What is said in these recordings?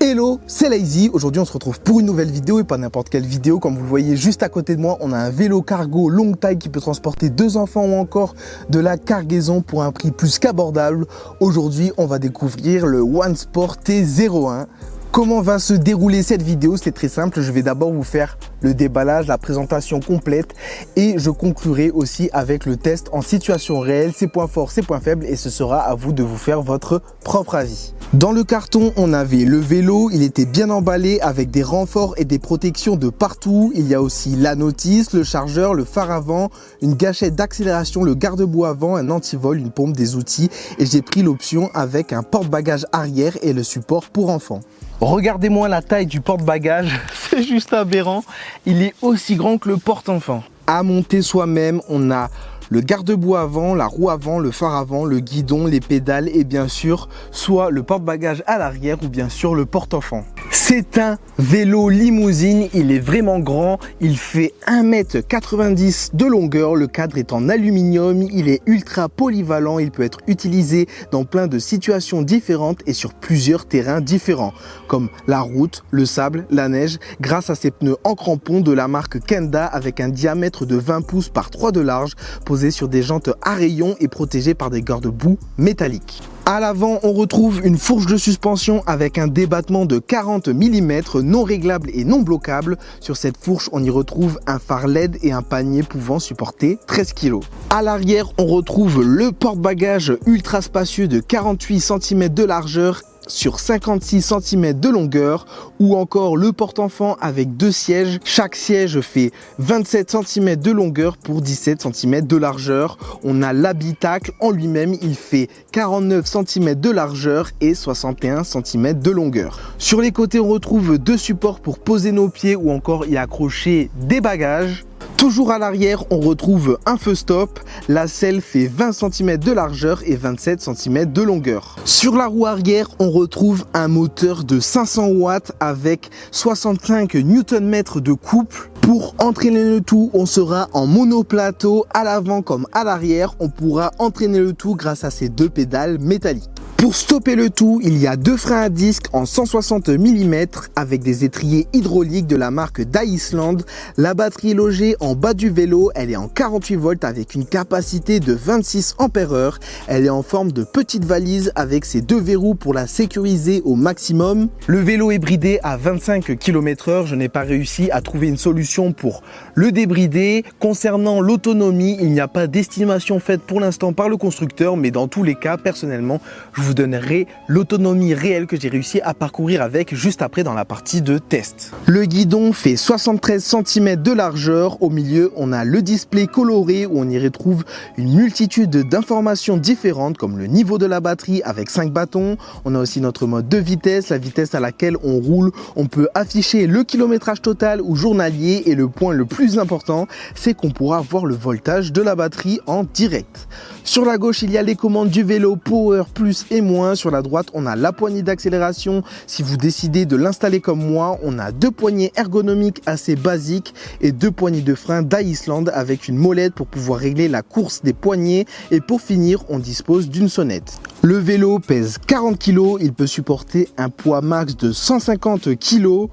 Hello, c'est Lazy. Aujourd'hui on se retrouve pour une nouvelle vidéo et pas n'importe quelle vidéo. Comme vous le voyez juste à côté de moi, on a un vélo cargo longue taille qui peut transporter 2 enfants ou encore de la cargaison pour un prix plus qu'abordable. Aujourd'hui on va découvrir le OneSport T01. Comment va se dérouler cette vidéo? C'est très simple, je vais d'abord vous faire le déballage, la présentation complète et je conclurai aussi avec le test en situation réelle, ses points forts, ses points faibles et ce sera à vous de vous faire votre propre avis. Dans le carton, on avait le vélo, il était bien emballé avec des renforts et des protections de partout. Il y a aussi la notice, le chargeur, le phare avant, une gâchette d'accélération, le garde-boue avant, un antivol, une pompe, des outils et j'ai pris l'option avec un porte-bagages arrière et le support pour enfants. Regardez-moi la taille du porte-bagages, c'est juste aberrant. Il est aussi grand que le porte-enfant. À monter soi-même, on a le garde-boue avant, la roue avant, le phare avant, le guidon, les pédales et bien sûr, soit le porte-bagages à l'arrière ou bien sûr le porte-enfant. C'est un vélo limousine, il est vraiment grand, il fait 1,90 m de longueur, le cadre est en aluminium, il est ultra polyvalent, il peut être utilisé dans plein de situations différentes et sur plusieurs terrains différents, comme la route, le sable, la neige, grâce à ses pneus en crampon de la marque Kenda avec un diamètre de 20 pouces par 3 de large, posé sur des jantes à rayons et protégé par des garde-boue métalliques. À l'avant, on retrouve une fourche de suspension avec un débattement de 40 mm non réglable et non bloquable. Sur cette fourche, on y retrouve un phare LED et un panier pouvant supporter 13 kg. À l'arrière, on retrouve le porte-bagages ultra spacieux de 48 cm de largeur sur 56 cm de longueur ou encore le porte-enfant avec 2 sièges. Chaque siège fait 27 cm de longueur pour 17 cm de largeur. On a l'habitacle en lui-même, il fait 49 cm de largeur et 61 cm de longueur. Sur les côtés, on retrouve 2 supports pour poser nos pieds ou encore y accrocher des bagages. Toujours à l'arrière, on retrouve un feu stop. La selle fait 20 cm de largeur et 27 cm de longueur. Sur la roue arrière, on retrouve un moteur de 500 watts avec 65 Nm de couple. Pour entraîner le tout, on sera en monoplateau à l'avant comme à l'arrière. On pourra entraîner le tout grâce à ces 2 pédales métalliques. Pour stopper le tout, il y a 2 freins à disque en 160 mm avec des étriers hydrauliques de la marque d'Iceland. La batterie est logée en bas du vélo, elle est en 48 volts avec une capacité de 26 ampères-heure. Elle est en forme de petite valise avec ses 2 verrous pour la sécuriser au maximum. Le vélo est bridé à 25 km/h. Je n'ai pas réussi à trouver une solution pour le débrider. Concernant l'autonomie, il n'y a pas d'estimation faite pour l'instant par le constructeur, mais dans tous les cas, personnellement, je vous donnerai l'autonomie réelle que j'ai réussi à parcourir avec juste après dans la partie de test. Le guidon fait 73 cm de largeur. Au milieu, on a le display coloré où on y retrouve une multitude d'informations différentes comme le niveau de la batterie avec 5 bâtons. On a aussi notre mode de vitesse, la vitesse à laquelle on roule. On peut afficher le kilométrage total ou journalier et le point le plus important, c'est qu'on pourra voir le voltage de la batterie en direct. Sur la gauche, il y a les commandes du vélo Power Plus et moins. Sur la droite, on a la poignée d'accélération. Si vous décidez de l'installer comme moi, on a 2 poignées ergonomiques assez basiques et 2 poignées de frein d'Iceland avec une molette pour pouvoir régler la course des poignées. Et pour finir, on dispose d'une sonnette. Le vélo pèse 40 kg, il peut supporter un poids max de 150 kg.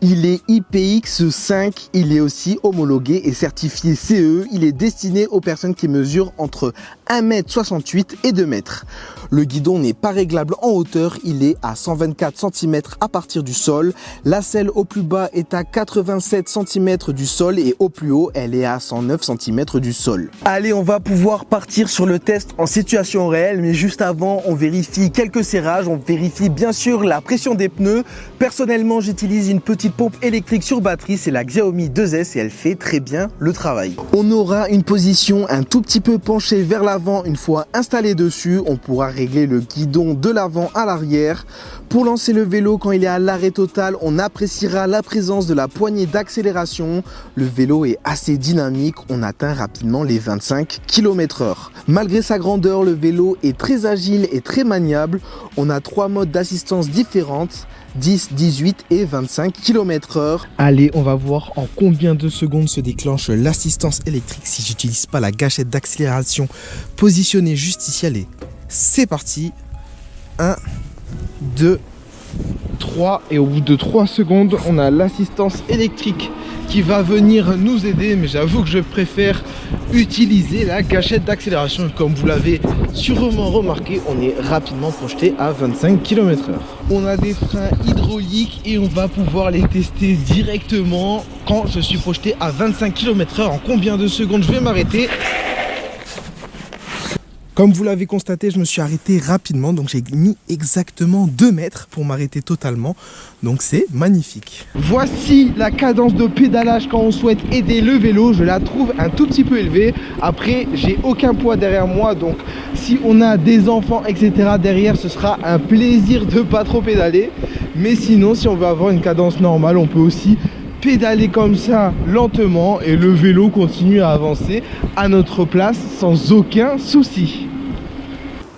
Il est IPX5, il est aussi homologué et certifié CE. Il est destiné aux personnes qui mesurent entre 1,68 m et 2 m. Le guidon n'est pas réglable en hauteur, il est à 124 cm à partir du sol. La selle au plus bas est à 87 cm du sol et au plus haut, elle est à 109 cm du sol. Allez, on va pouvoir partir sur le test en situation réelle, mais juste avant, on vérifie quelques serrages, on vérifie bien sûr la pression des pneus. Personnellement, j'utilise une petite pompe électrique sur batterie, c'est la Xiaomi 2S et elle fait très bien le travail. On aura une position un tout petit peu penchée vers l'avant. Une fois installé dessus, on pourra régler le guidon de l'avant à l'arrière. Pour lancer le vélo quand il est à l'arrêt total, on appréciera la présence de la poignée d'accélération. Le vélo est assez dynamique, on atteint rapidement les 25 km/h. Malgré sa grandeur, le vélo est très agile et très maniable. On a 3 modes d'assistance différentes, 10, 18 et 25 km/h. Allez, on va voir en combien de secondes se déclenche l'assistance électrique si j'utilise pas la gâchette d'accélération positionnée juste ici. Allez, c'est parti. 1, 2, 3 et au bout de 3 secondes, on a l'assistance électrique qui va venir nous aider, mais j'avoue que je préfère utiliser la gâchette d'accélération. Comme vous l'avez sûrement remarqué, on est rapidement projeté à 25 km/h. On a des freins hydrauliques et on va pouvoir les tester directement quand je suis projeté à 25 km/h. En combien de secondes je vais m'arrêter? Comme vous l'avez constaté, je me suis arrêté rapidement, donc j'ai mis exactement 2 mètres pour m'arrêter totalement, donc c'est magnifique. Voici la cadence de pédalage quand on souhaite aider le vélo, je la trouve un tout petit peu élevée. Après, j'ai aucun poids derrière moi, donc si on a des enfants, etc. derrière, ce sera un plaisir de pas trop pédaler. Mais sinon, si on veut avoir une cadence normale, on peut aussi pédaler comme ça lentement et le vélo continue à avancer à notre place sans aucun souci.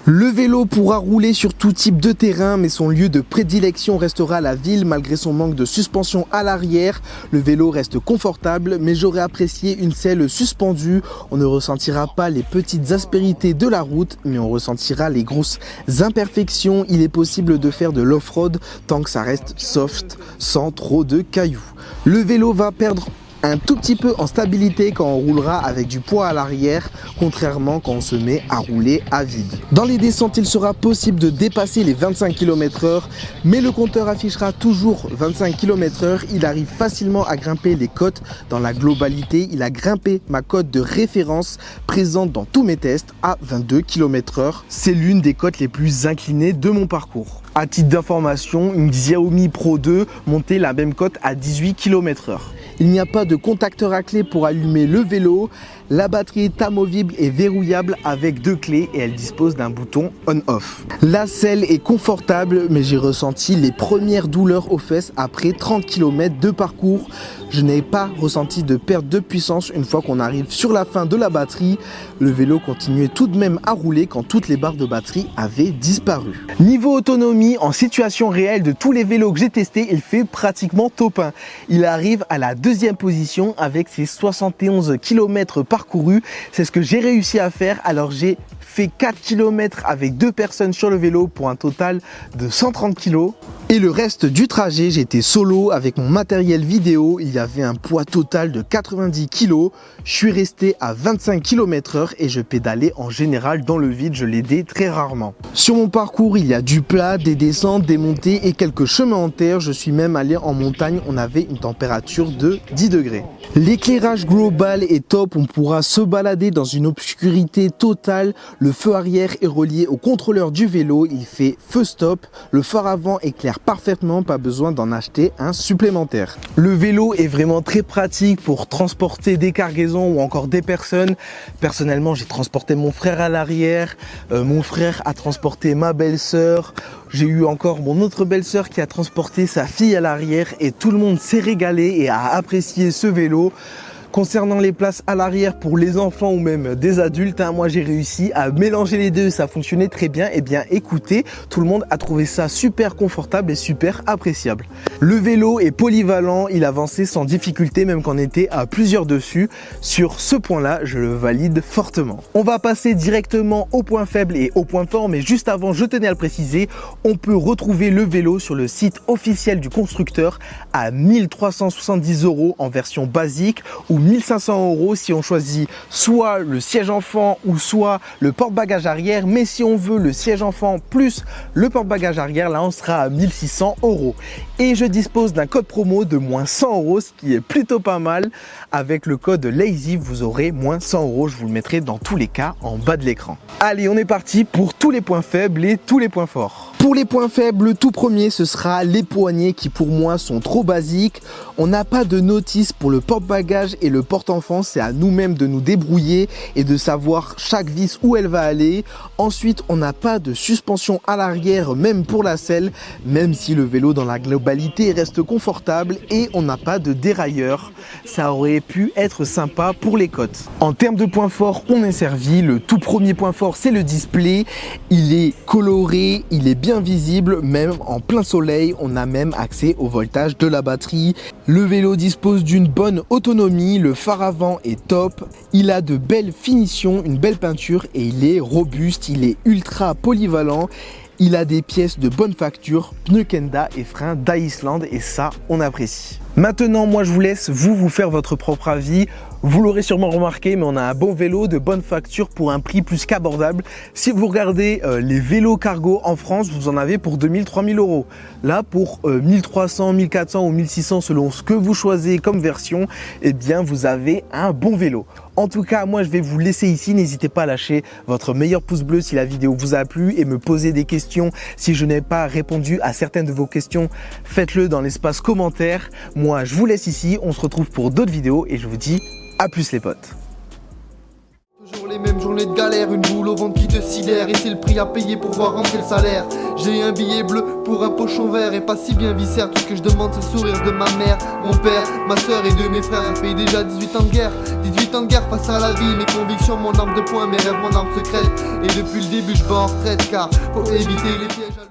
Le vélo pourra rouler sur tout type de terrain, mais son lieu de prédilection restera la ville malgré son manque de suspension à l'arrière. Le vélo reste confortable, mais j'aurais apprécié une selle suspendue. On ne ressentira pas les petites aspérités de la route, mais on ressentira les grosses imperfections. Il est possible de faire de l'off-road tant que ça reste soft, sans trop de cailloux. Le vélo va perdre un tout petit peu en stabilité quand on roulera avec du poids à l'arrière, contrairement quand on se met à rouler à vide. Dans les descentes, il sera possible de dépasser les 25 km/h, mais le compteur affichera toujours 25 km/h. Il arrive facilement à grimper les côtes. Dans la globalité, il a grimpé ma cote de référence présente dans tous mes tests à 22 km/h. C'est l'une des côtes les plus inclinées de mon parcours. À titre d'information, une Xiaomi Pro 2 montait la même cote à 18 km/h. Il n'y a pas de contacteur à clé pour allumer le vélo. La batterie est amovible et verrouillable avec 2 clés et elle dispose d'un bouton on-off. La selle est confortable, mais j'ai ressenti les premières douleurs aux fesses après 30 km de parcours. Je n'ai pas ressenti de perte de puissance une fois qu'on arrive sur la fin de la batterie. Le vélo continuait tout de même à rouler quand toutes les barres de batterie avaient disparu. Niveau autonomie, en situation réelle de tous les vélos que j'ai testés, il fait pratiquement top 1. Il arrive à la 2e position avec ses 71 km parcourus. C'est ce que j'ai réussi à faire. Alors j'ai fait 4 km avec 2 personnes sur le vélo pour un total de 130 kg. Et le reste du trajet, j'étais solo avec mon matériel vidéo. Il y avait un poids total de 90 kg. Je suis resté à 25 km/h et je pédalais en général dans le vide. Je l'aidais très rarement. Sur mon parcours, il y a du plat, des descentes, des montées et quelques chemins en terre. Je suis même allé en montagne. On avait une température de 10 degrés. L'éclairage global est top. On pourra se balader dans une obscurité totale. Le feu arrière est relié au contrôleur du vélo. Il fait feu stop. Le phare avant éclaire parfaitement, pas besoin d'en acheter un supplémentaire. Le vélo est vraiment très pratique pour transporter des cargaisons ou encore des personnes. Personnellement, j'ai transporté mon frère à l'arrière, mon frère a transporté ma belle-sœur, j'ai eu encore mon autre belle-sœur qui a transporté sa fille à l'arrière et tout le monde s'est régalé et a apprécié ce vélo. Concernant les places à l'arrière pour les enfants ou même des adultes, moi j'ai réussi à mélanger les deux, ça fonctionnait très bien. Et bien écoutez, tout le monde a trouvé ça super confortable et super appréciable. Le vélo est polyvalent, il avançait sans difficulté même quand on était à plusieurs dessus. Sur ce point-là, je le valide fortement. On va passer directement au point faible et au point fort, mais juste avant, je tenais à le préciser, on peut retrouver le vélo sur le site officiel du constructeur à 1370 € en version basique ou 1500 € si on choisit soit le siège enfant ou soit le porte-bagages arrière. Mais si on veut le siège enfant plus le porte-bagages arrière, là on sera à 1600 €. Et je dispose d'un code promo de moins 100 €, ce qui est plutôt pas mal. Avec le code LAZY, vous aurez moins 100 €. Je vous le mettrai dans tous les cas en bas de l'écran. Allez, on est parti pour tous les points faibles et tous les points forts. Pour les points faibles, le tout premier, ce sera les poignées qui pour moi sont trop basiques. On n'a pas de notice pour le porte-bagages et le porte-enfant. C'est à nous-mêmes de nous débrouiller et de savoir chaque vis où elle va aller. Ensuite, on n'a pas de suspension à l'arrière, même pour la selle, même si le vélo dans la globalité reste confortable. Et on n'a pas de dérailleur. Ça aurait pu être sympa pour les côtes. En termes de points forts, on est servi. Le tout premier point fort, c'est le display. Il est coloré, il est bien visible, même en plein soleil. On a même accès au voltage de la batterie. Le vélo dispose d'une bonne autonomie, le phare avant est top, il a de belles finitions, une belle peinture et il est robuste, il est ultra polyvalent. Il a des pièces de bonne facture, pneus Kenda et freins d'Iceland et ça, on apprécie. Maintenant, moi je vous laisse vous faire votre propre avis. Vous l'aurez sûrement remarqué, mais on a un bon vélo de bonne facture pour un prix plus qu'abordable. Si vous regardez les vélos cargo en France, vous en avez pour 2000-3000 euros. Là, pour 1300, 1400 ou 1600 selon ce que vous choisissez comme version, eh bien vous avez un bon vélo. En tout cas, moi je vais vous laisser ici. N'hésitez pas à lâcher votre meilleur pouce bleu si la vidéo vous a plu et me poser des questions. Si je n'ai pas répondu à certaines de vos questions, faites-le dans l'espace commentaire. Moi, je vous laisse ici. On se retrouve pour d'autres vidéos et je vous dis à plus les potes. Toujours les mêmes journées de galère, une boule au ventre qui te sidère. Et c'est le prix à payer pour voir rentrer le salaire. J'ai un billet bleu pour un pochon vert et pas si bien viscère. Tout ce que je demande c'est le sourire de ma mère, mon père, ma soeur et de mes frères. Ça fait déjà 18 ans de guerre, 18 ans de guerre face à la vie. Mes convictions, mon arme de poing, mes rêves, mon arme secrète. Et depuis le début je bats en retraite car faut éviter les pièges à l'eau.